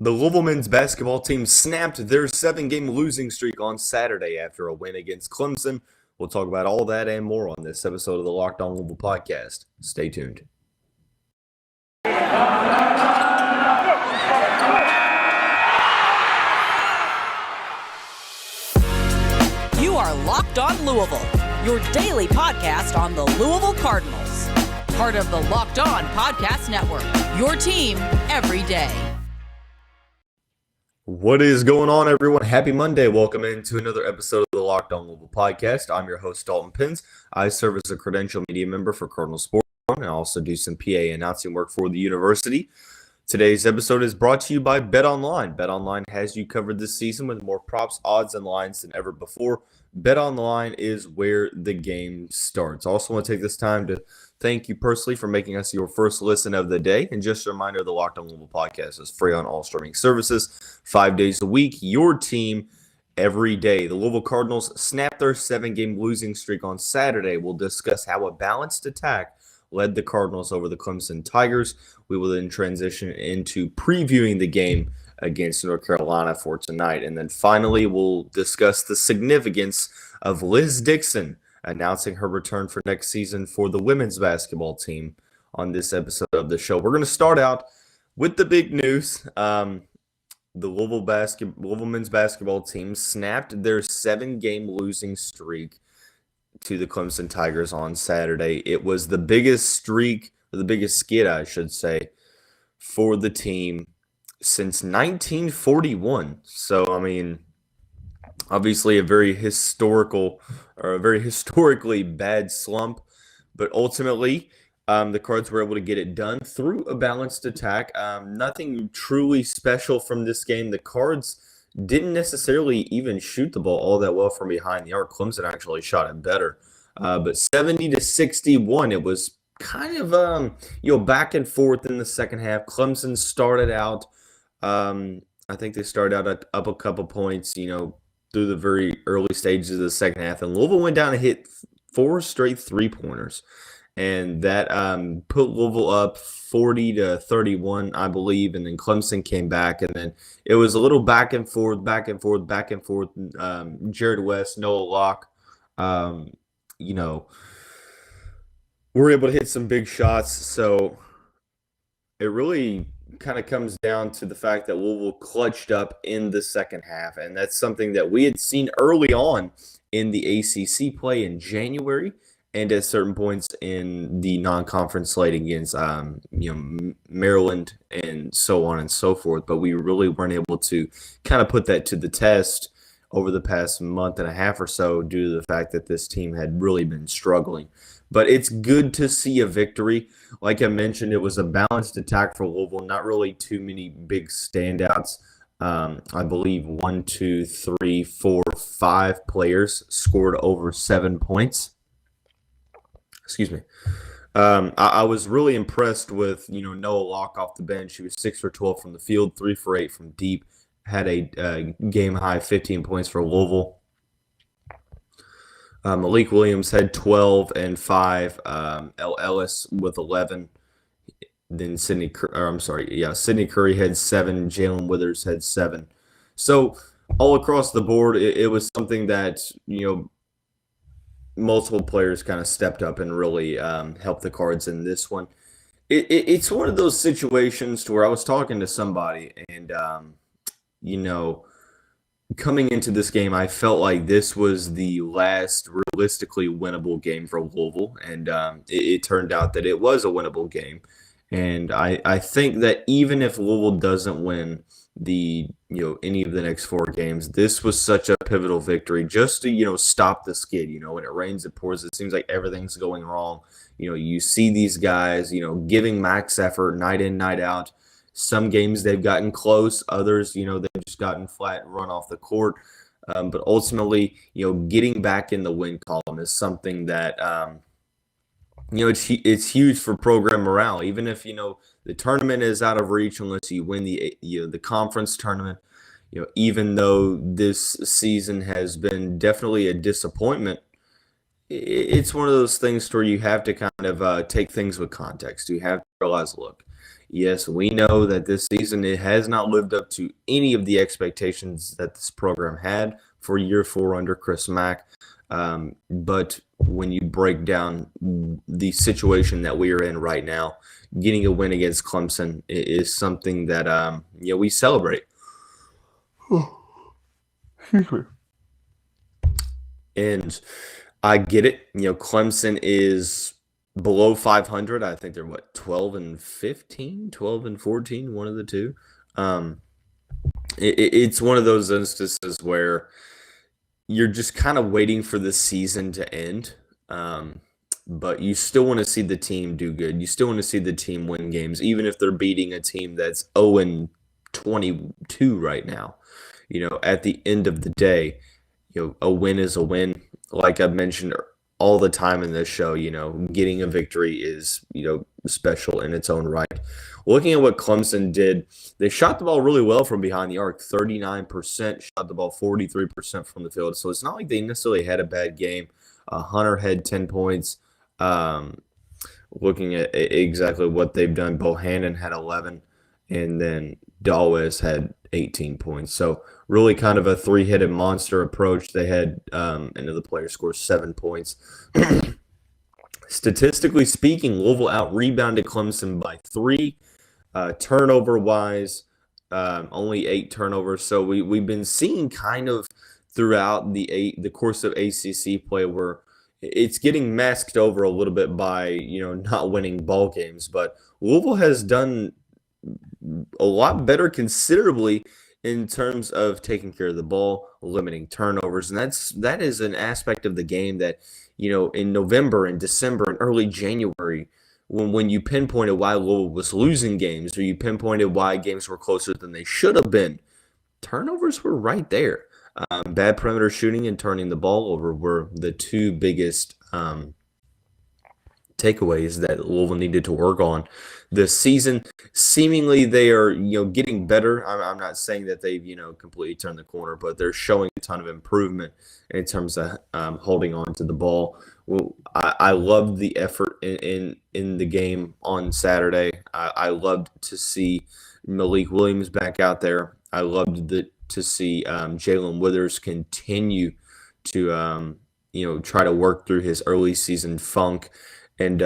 The Louisville men's basketball team snapped their 7-game losing streak on Saturday after a win against Clemson. We'll talk about all that and more on this episode of the Locked On Louisville podcast. Stay tuned. You are Locked On Louisville, your daily podcast on the Louisville Cardinals. Part of the Locked On Podcast Network, your team every day. What is going on, everyone? Happy Monday. Welcome into another episode of the Locked On Louisville podcast. I'm your host, Dalton Pins. I serve as a credential media member for Cardinal Sports and I also do some PA announcing work for the university. Today's episode is brought to you by BetOnline. BetOnline has you covered this season with more props, odds, and lines than ever before. BetOnline is where the game starts. I also want to take this time to thank you personally for making us your first listen of the day. And just a reminder, the Locked On Louisville podcast is free on all streaming services, 5 days a week, your team every day. The Louisville Cardinals snapped their 7-game losing streak on Saturday. We'll discuss how a balanced attack led the Cardinals over the Clemson Tigers. We will then transition into previewing the game against North Carolina for tonight. And then finally, we'll discuss the significance of Liz Dixon announcing her return for next season for the women's basketball team on this episode of the show. We're going to start out with the big news. The Louisville men's basketball team snapped their 7-game losing streak to the Clemson Tigers on Saturday. It was the biggest streak, or the biggest skid, I should say, for the team since 1941. So, I mean, obviously a very historically bad slump, but ultimately the Cards were able to get it done through a balanced attack. Nothing truly special from this game. The Cards didn't necessarily even shoot the ball all that well from behind the arc. Clemson actually shot it better, but 70-61. It was kind of back and forth in the second half. Clemson started out. I think they started out up a couple points, through the very early stages of the second half. And Louisville went down and hit 4 straight three-pointers. And that put Louisville up 40-31, I believe. And then Clemson came back. And then it was a little back and forth. Jared West, Noah Locke, were able to hit some big shots. So it really kind of comes down to the fact that Louisville clutched up in the second half, and that's something that we had seen early on in the ACC play in January and at certain points in the non-conference slate against Maryland and so on and so forth, but we really weren't able to kind of put that to the test over the past month and a half or so due to the fact that this team had really been struggling. But it's good to see a victory. Like I mentioned, it was a balanced attack for Louisville, not really too many big standouts. I believe 5 players scored over 7 points. Excuse me. I was really impressed with, Noah Locke off the bench. He was 6 for 12 from the field, 3 for 8 from deep, had a game-high 15 points for Louisville. Malik Williams had 12 and 5. Ellis with 11. Then Sidney Curry had 7. Jae'Lyn Withers had 7. So all across the board, it was something that, multiple players kind of stepped up and really helped the Cards in this one. It's one of those situations to where I was talking to somebody and, coming into this game, I felt like this was the last realistically winnable game for Louisville, and it turned out that it was a winnable game. And I think that even if Louisville doesn't win any of the next 4 games, this was such a pivotal victory just to stop the skid. When it rains, it pours. It seems like everything's going wrong. You see these guys giving max effort night in, night out. Some games they've gotten close. Others, they've just gotten flat run off the court. But ultimately, getting back in the win column is something that, it's huge for program morale. Even if, the tournament is out of reach unless you win the conference tournament, even though this season has been definitely a disappointment, it's one of those things where you have to kind of take things with context. You have to realize, look, Yes, we know that this season it has not lived up to any of the expectations that this program had for year 4 under Chris Mack. But when you break down the situation that we are in right now, getting a win against Clemson is something that we celebrate. Excuse me. And I get it. Clemson is below 500. I think they're 12 and 15, 12 and 14, one of the two. It's one of those instances where you're just kind of waiting for the season to end. But you still want to see the team do good. You still want to see the team win games, even if they're beating a team that's 0 and 22 right now. At the end of the day, a win is a win. Like I've mentioned all the time in this show, getting a victory is, special in its own right. Looking at what Clemson did, they shot the ball really well from behind the arc, 39%, shot the ball 43% from the field. So it's not like they necessarily had a bad game. Hunter had 10 points. Looking at exactly what they've done, Bohannon had 11, and then Dawes had 18 points. So really kind of a three-headed monster approach. They had another player score 7 points. Statistically speaking, Louisville out-rebounded Clemson by 3. Turnover-wise, only 8 turnovers. So we've been seeing kind of throughout the course of ACC play where it's getting masked over a little bit by, not winning ball games. But Louisville has done a lot better considerably in terms of taking care of the ball, limiting turnovers. And that is an aspect of the game that, in November and December and early January, when you pinpointed why Louisville was losing games or you pinpointed why games were closer than they should have been, turnovers were right there. Bad perimeter shooting and turning the ball over were the two biggest takeaways that Louisville needed to work on this season. Seemingly they are, getting better. I'm not saying that they've, completely turned the corner, but they're showing a ton of improvement in terms of holding on to the ball. Well, I loved the effort in the game on Saturday. I loved to see Malik Williams back out there. I loved to see Jae'Lyn Withers continue to, try to work through his early season funk and,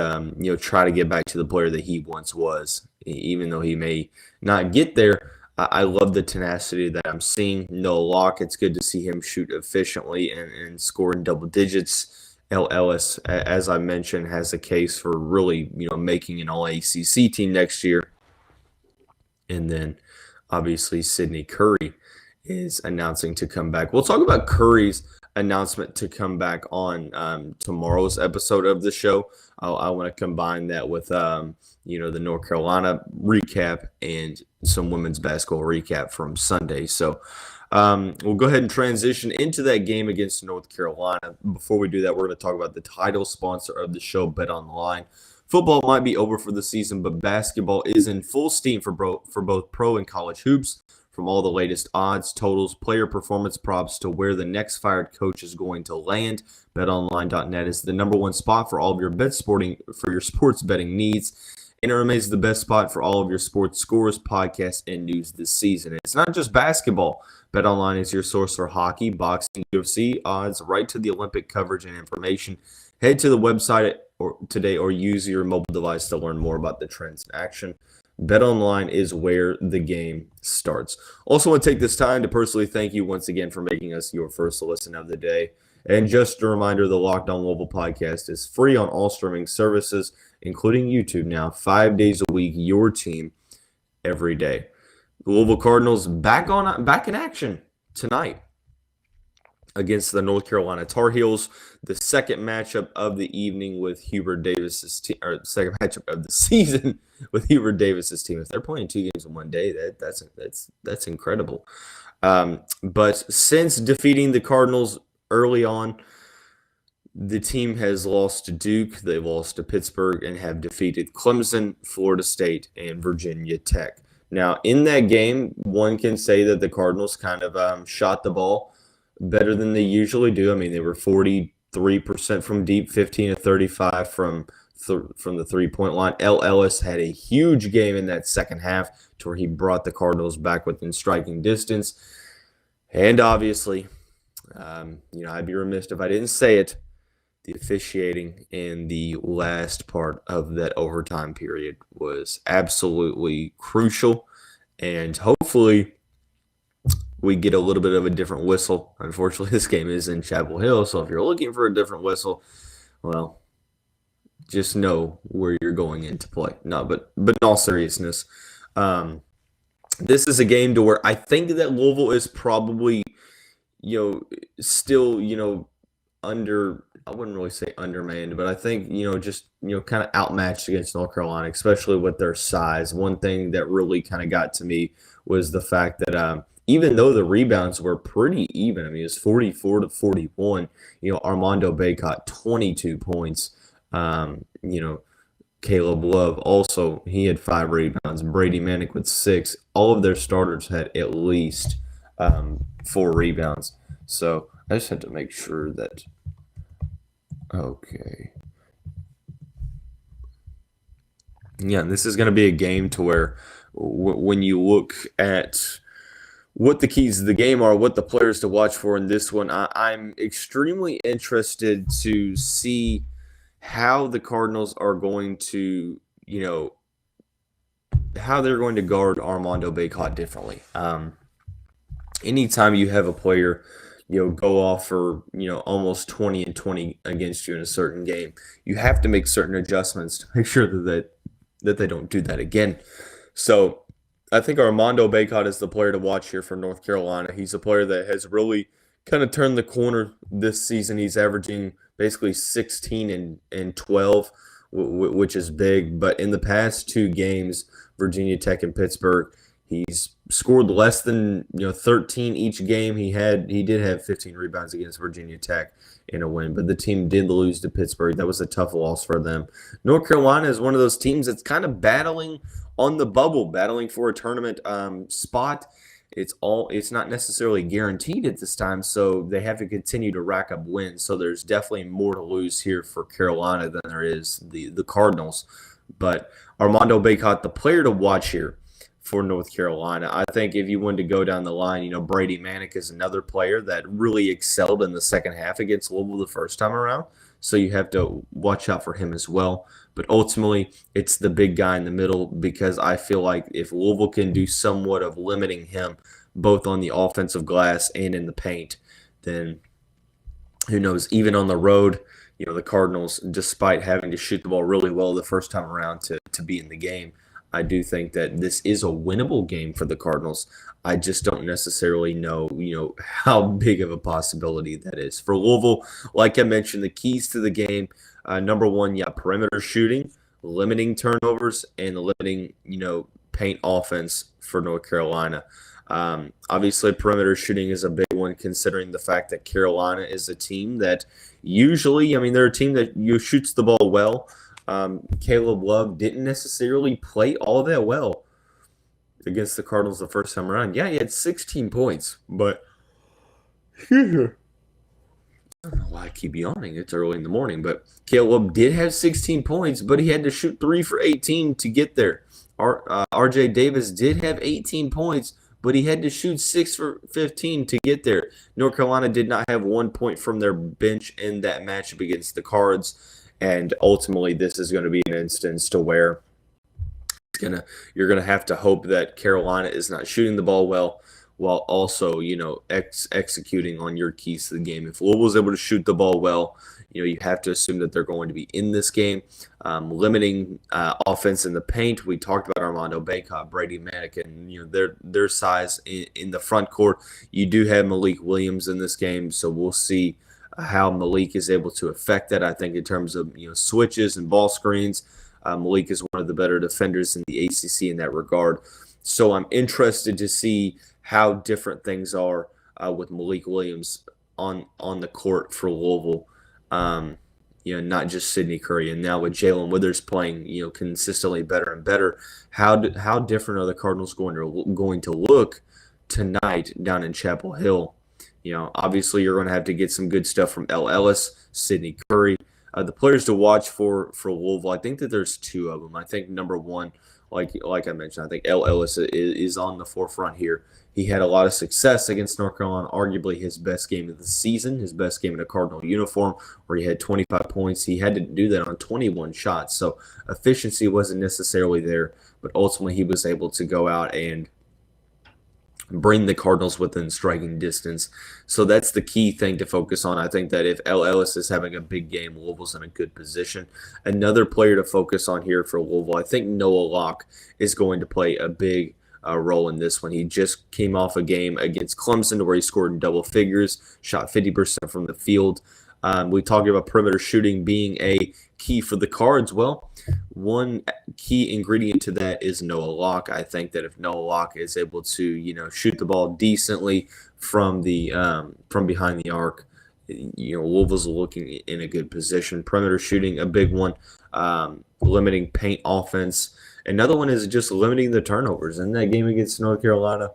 try to get back to the player that he once was. Even though he may not get there, I love the tenacity that I'm seeing. Locke, it's good to see him shoot efficiently and score in double digits. Ellis, as I mentioned, has a case for really, making an all-ACC team next year. And then, obviously, Sidney Curry is announcing to come back. We'll talk about Curry's announcement to come back on tomorrow's episode of the show. I want to combine that with, the North Carolina recap and some women's basketball recap from Sunday. So we'll go ahead and transition into that game against North Carolina. Before we do that, we're going to talk about the title sponsor of the show, BetOnline. Football might be over for the season, but basketball is in full steam for both pro and college hoops. From all the latest odds, totals, player performance props to where the next fired coach is going to land, BetOnline.net is the number one spot for all of your your sports betting needs. And it remains the best spot for all of your sports scores, podcasts, and news this season. It's not just basketball. BetOnline is your source for hockey, boxing, UFC, odds, right to the Olympic coverage and information. Head to the website today or use your mobile device to learn more about the trends in action. BetOnline is where the game starts. Also want to take this time to personally thank you once again for making us your first listen of the day. And just a reminder, the Locked On Louisville podcast is free on all streaming services, including YouTube now, 5 days a week, your team every day. The Louisville Cardinals back in action tonight against the North Carolina Tar Heels, the second matchup of the evening with Hubert Davis's team, or second matchup of the season with Hubert Davis's team. If they're playing 2 games in one day, that's incredible. But since defeating the Cardinals early on, the team has lost to Duke, they've lost to Pittsburgh, and have defeated Clemson, Florida State, and Virginia Tech. Now, in that game, one can say that the Cardinals kind of shot the ball better than they usually do. I mean, they were 43% from deep, 15 to 35 from from the 3-point line. Ellis had a huge game in that second half to where he brought the Cardinals back within striking distance. And obviously, I'd be remiss if I didn't say it, the officiating in the last part of that overtime period was absolutely crucial, and hopefully we get a little bit of a different whistle. Unfortunately, this game is in Chapel Hill, so if you're looking for a different whistle, well, just know where you're going into play. No, but in all seriousness, this is a game to where I think that Louisville is probably, still, under, I wouldn't really say undermanned, but I think, just, kind of outmatched against North Carolina, especially with their size. One thing that really kind of got to me was the fact that even though the rebounds were pretty even, I mean, it was 44-41, Armando Bacot, 22 points. Caleb Love also, he had 5 rebounds. Brady Manick with 6. All of their starters had at least 4 rebounds. So I just had to make sure that. Okay. Yeah, this is going to be a game to where when you look at what the keys of the game are, what the players to watch for in this one, I'm extremely interested to see how the Cardinals are going to, how they're going to guard Armando Bacot differently. Anytime you have a player, go off for, almost 20 and 20 against you in a certain game, you have to make certain adjustments to make sure that they don't do that again. So I think Armando Bacot is the player to watch here for North Carolina. He's a player that has really kind of turned the corner this season. He's averaging basically 16 and 12, which is big. But in the past 2 games, Virginia Tech and Pittsburgh, he's scored less than 13 each game. He did have 15 rebounds against Virginia Tech in a win, but the team did lose to Pittsburgh. That was a tough loss for them. North Carolina is one of those teams that's kind of battling on the bubble, battling for a tournament spot. It's not necessarily guaranteed at this time, so they have to continue to rack up wins. So there's definitely more to lose here for Carolina than there is the Cardinals. But Armando Bacot, the player to watch here for North Carolina. I think if you wanted to go down the line, Brady Manick is another player that really excelled in the second half against Louisville the first time around. So you have to watch out for him as well. But ultimately, it's the big guy in the middle, because I feel like if Louisville can do somewhat of limiting him, both on the offensive glass and in the paint, then who knows, even on the road, the Cardinals, despite having to shoot the ball really well the first time around to be in the game, I do think that this is a winnable game for the Cardinals. I just don't necessarily know, how big of a possibility that is. For Louisville, like I mentioned, the keys to the game, number one, perimeter shooting, limiting turnovers, and limiting, paint offense for North Carolina. Obviously, perimeter shooting is a big one, considering the fact that Carolina is a team that usually, they're a team that shoots the ball well. Caleb Love didn't necessarily play all that well against the Cardinals the first time around. Yeah, he had 16 points, but I don't know why I keep yawning. It's early in the morning, but Caleb did have 16 points, but he had to shoot 3 for 18 to get there. RJ Davis did have 18 points, but he had to shoot 6 for 15 to get there. North Carolina did not have 1 point from their bench in that matchup against the Cards. And ultimately, this is going to be an instance to where you're going to have to hope that Carolina is not shooting the ball well, while also, executing on your keys to the game. If Louisville's able to shoot the ball well, you have to assume that they're going to be in this game. Limiting offense in the paint. We talked about Armando Bacot, Brady Manick, and their size in the front court. You do have Malik Williams in this game, so we'll see how Malik is able to affect that. I think in terms of switches and ball screens, Malik is one of the better defenders in the ACC in that regard. So I'm interested to see how different things are with Malik Williams on the court for Louisville. Not just Sidney Curry, and now with Jae'Lyn Withers playing consistently better and better. How different are the Cardinals going to look tonight down in Chapel Hill? Obviously you're going to have to get some good stuff from Ellis, Sidney Curry. The players to watch for Louisville, I think that there's two of them. I think number one, like I mentioned, I think L. Ellis is on the forefront here. He had a lot of success against North Carolina, arguably his best game of the season, his best game in a Cardinal uniform, where he had 25 points. He had to do that on 21 shots, so efficiency wasn't necessarily there, but ultimately he was able to go out and bring the Cardinals within striking distance. So that's the key thing to focus on. I think that if L. Ellis is having a big game, Louisville's in a good position. Another player to focus on here for Louisville, I think Noah Locke is going to play a big role in this one. He just came off a game against Clemson where he scored in double figures, shot 50% from the field. We talked about perimeter shooting being a key for the Cards. Well, one key ingredient to that is Noah Locke. I think that if Noah Locke is able to, shoot the ball decently from behind the arc, Louisville's looking in a good position. Perimeter shooting, a big one. Limiting paint offense. Another one is just limiting the turnovers. In that game against North Carolina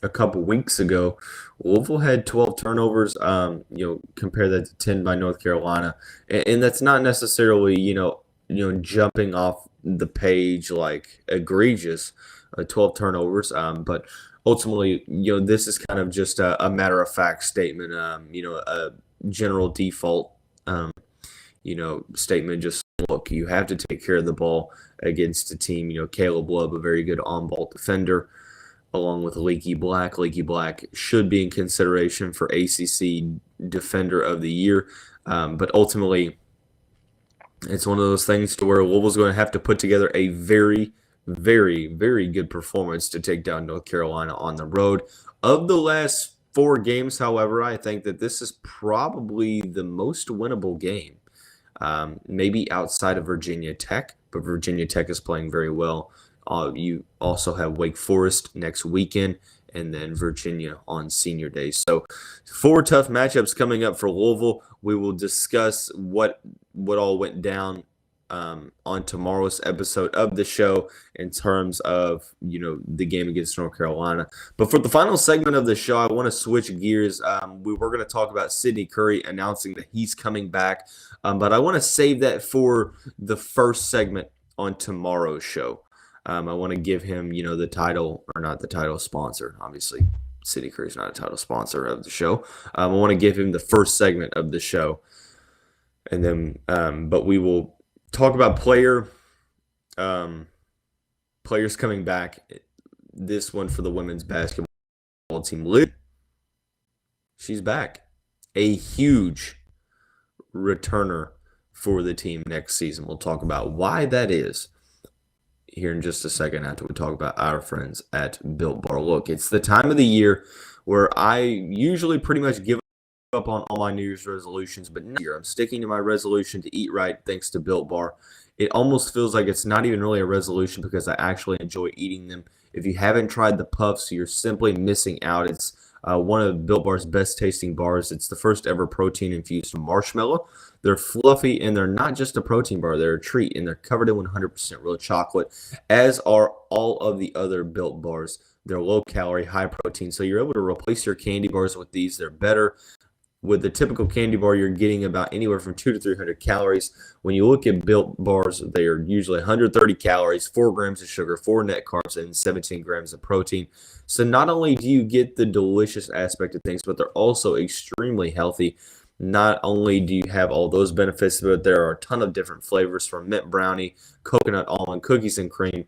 a couple weeks ago, Louisville had 12 turnovers. Compare that to 10 by North Carolina, and that's not necessarily jumping off the page like egregious, 12 turnovers. But ultimately, this is kind of just a matter of fact statement. A general default, statement. Just look, you have to take care of the ball against a team. Caleb Love, a very good on-ball defender, along with Leaky Black. Leaky Black should be in consideration for ACC Defender of the Year. But ultimately, it's one of those things to where Louisville's going to have to put together a very, very, very good performance to take down North Carolina on the road. Of the last 4 games, however, I think that this is probably the most winnable game. Maybe outside of Virginia Tech, but Virginia Tech is playing very well. You also have Wake Forest next weekend, and then Virginia on Senior Day. So 4 tough matchups coming up for Louisville. We will discuss what all went down on tomorrow's episode of the show in terms of the game against North Carolina. But for the final segment of the show, I want to switch gears. We were going to talk about Sidney Curry announcing that he's coming back, but I want to save that for the first segment on tomorrow's show. I want to give him, the title, or not the title sponsor. Obviously, Sidney Curry's not a title sponsor of the show. I want to give him the first segment of the show, and then, but we will talk about players coming back. This one for the women's basketball team. Liz, she's back. A huge returner for the team next season. We'll talk about why that is here in just a second after we talk about our friends at Built Bar. Look, it's the time of the year where I usually pretty much give up on all my New Year's resolutions, but this year I'm sticking to my resolution to eat right thanks to Built Bar. It almost feels like it's not even really a resolution because I actually enjoy eating them. If you haven't tried the Puffs, you're simply missing out. It's one of Built Bar's best tasting bars. It's the first ever protein infused marshmallow. They're fluffy, and they're not just a protein bar. They're a treat, and they're covered in 100% real chocolate, as are all of the other Built Bars. They're low calorie, high protein, so you're able to replace your candy bars with these. They're better. With the typical candy bar, you're getting about anywhere from 200 to 300 calories. When you look at Built Bars, they are usually 130 calories, 4 grams of sugar, 4 net carbs, and 17 grams of protein. So not only do you get the delicious aspect of things, but they're also extremely healthy. Not only do you have all those benefits, but there are a ton of different flavors from mint brownie, coconut almond, cookies and cream,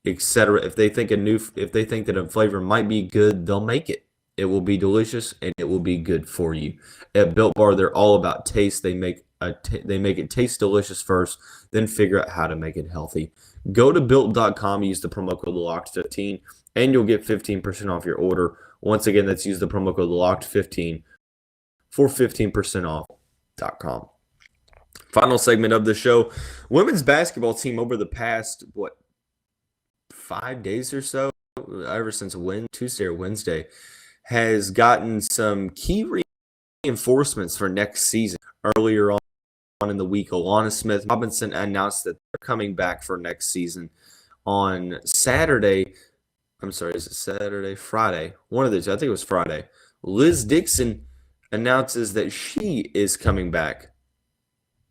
etc. If they think that a flavor might be good, they'll make it. It will be delicious and it will be good for you. At Built Bar, they're all about taste. They make it taste delicious first, then figure out how to make it healthy. Go to built.com, use the promo code LOCKED15, and you'll get 15% off your order. Once again, that's use the promo code LOCKED15 for 15% off.com. Final segment of the show. Women's basketball team over the past, 5 days or so, ever since Tuesday or Wednesday, has gotten some key reinforcements for next season. Earlier on in the week, Alana Smith Robinson announced that they're coming back for next season on Saturday. I'm sorry, is it Saturday? Friday. One of these. I think it was Friday. Liz Dixon announces that she is coming back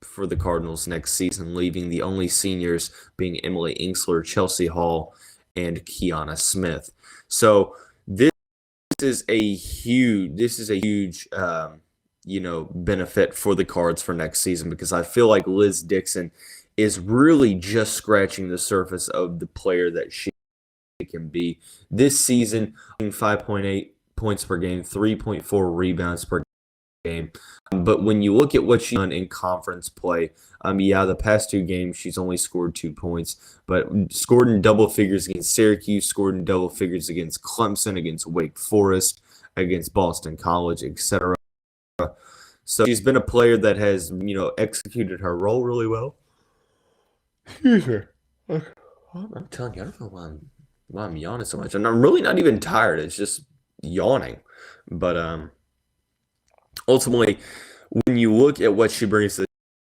for the Cardinals next season, leaving the only seniors being Emily Ingsler, Chelsea Hall, and Kiana Smith. So this is a huge benefit for the Cards for next season, because I feel like Liz Dixon is really just scratching the surface of the player that she can be. This season, 5.8 points per game, 3.4 rebounds per game. But when you look at what she's done in conference play, the past 2 games she's only scored 2 points, but scored in double figures against Syracuse, scored in double figures against Clemson, against Wake Forest, against Boston College, etc. So she's been a player that has, executed her role really well. Excuse me. I'm telling you, I don't know why I'm yawning so much. And I'm really not even tired. It's just yawning. But ultimately, when you look at what she brings to the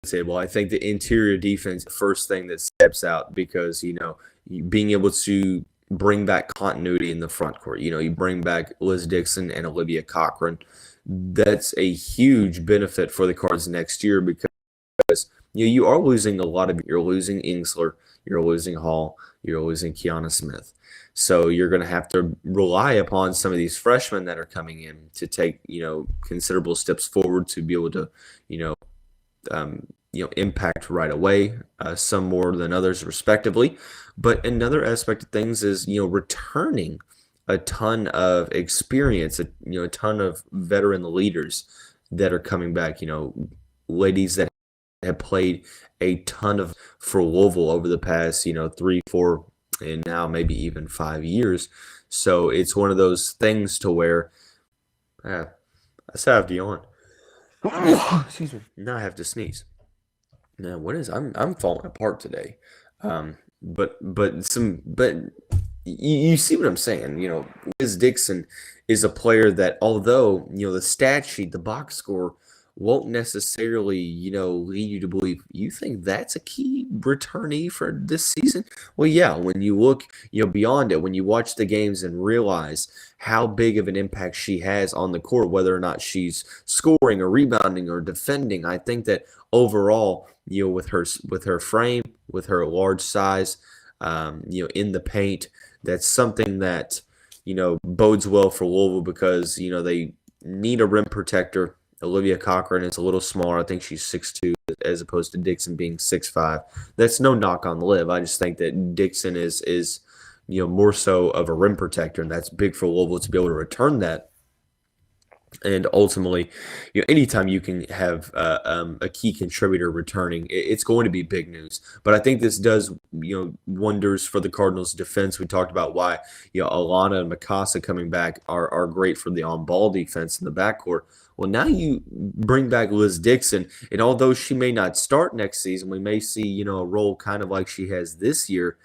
table, I think the interior defense, first thing that steps out, because, being able to bring back continuity in the front court. You bring back Liz Dixon and Olivia Cochran. That's a huge benefit for the Cards next year, because you are losing a lot of. You're losing Ingsler, you're losing Hall, you're losing Kiana Smith. So you're going to have to rely upon some of these freshmen that are coming in to take considerable steps forward to be able to impact right away. Some more than others, respectively. But another aspect of things is returning a ton of experience, a ton of veteran leaders that are coming back. Ladies that have played a ton of for Louisville over the past 3, 4, and now maybe even 5 years. So it's one of those things to where I still have to yawn. Excuse me. Now I have to sneeze. Now I'm falling apart today. But you see what I'm saying. Liz Dixon is a player that, although the stat sheet, the box score, won't necessarily lead you to believe you think that's a key returnee for this season. Well, yeah, when you look beyond it, when you watch the games and realize how big of an impact she has on the court, whether or not she's scoring or rebounding or defending, I think that overall, with her frame, with her large size, in the paint, that's something that bodes well for Louisville, because they need a rim protector. Olivia Cochran is a little smaller. I think she's 6'2", as opposed to Dixon being 6'5". That's no knock on Liv. I just think that Dixon is more so of a rim protector, and that's big for Louisville to be able to return that. And ultimately, anytime you can have a key contributor returning, it's going to be big news. But I think this does, wonders for the Cardinals' defense. We talked about why, Alana and Mikasa coming back are great for the on-ball defense in the backcourt. Well, now you bring back Liz Dixon, and although she may not start next season, we may see, a role kind of like she has this year.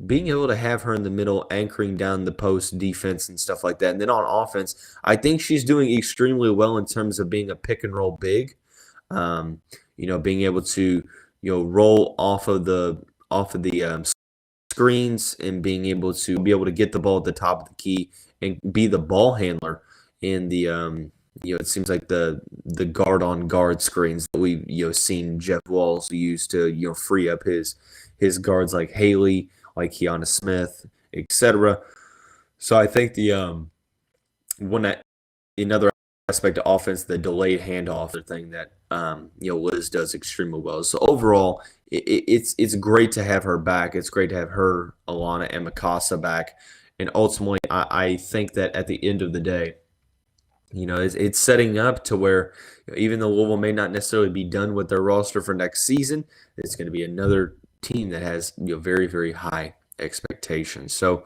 Being able to have her in the middle, anchoring down the post defense and stuff like that. And then on offense, I think she's doing extremely well in terms of being a pick and roll big. Being able to, roll off of the screens, and being able to get the ball at the top of the key and be the ball handler in the it seems like the guard on guard screens that we've seen Jeff Walls use to free up his guards like Haley, like Kiana Smith, etc. So I think another aspect of offense, the delayed handoff, the thing that Liz does extremely well. So overall, it's great to have her back. It's great to have her, Alana, and Mikasa back. And ultimately, I think that at the end of the day, it's setting up to where even though Louisville may not necessarily be done with their roster for next season, it's going to be another team that has very, very high expectations. So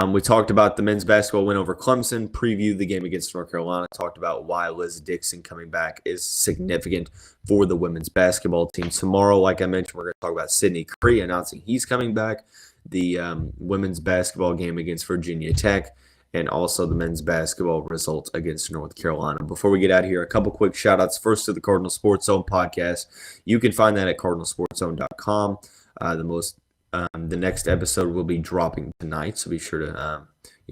we talked about the men's basketball win over Clemson, previewed the game against North Carolina, talked about why Liz Dixon coming back is significant for the women's basketball team. Tomorrow, like I mentioned, we're going to talk about Sidney Cree announcing he's coming back, the women's basketball game against Virginia Tech, and also the men's basketball results against North Carolina. Before we get out of here, a couple quick shout-outs. First to the Cardinal Sports Zone podcast. You can find that at cardinalsportszone.com. The next episode will be dropping tonight, so be sure to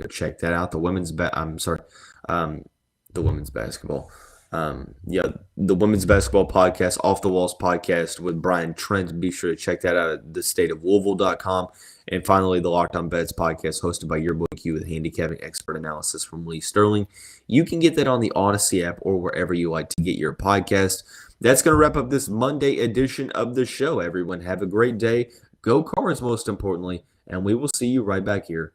check that out. The women's basketball. The women's basketball podcast, Off the Walls podcast with Brian Trent. Be sure to check that out at thestateoflouisville.com. And finally, the Locked On Bets podcast hosted by your boy Q with handicapping expert analysis from Lee Sterling. You can get that on the Odyssey app or wherever you like to get your podcast. That's going to wrap up this Monday edition of the show. Everyone have a great day. Go Cards, most importantly. And we will see you right back here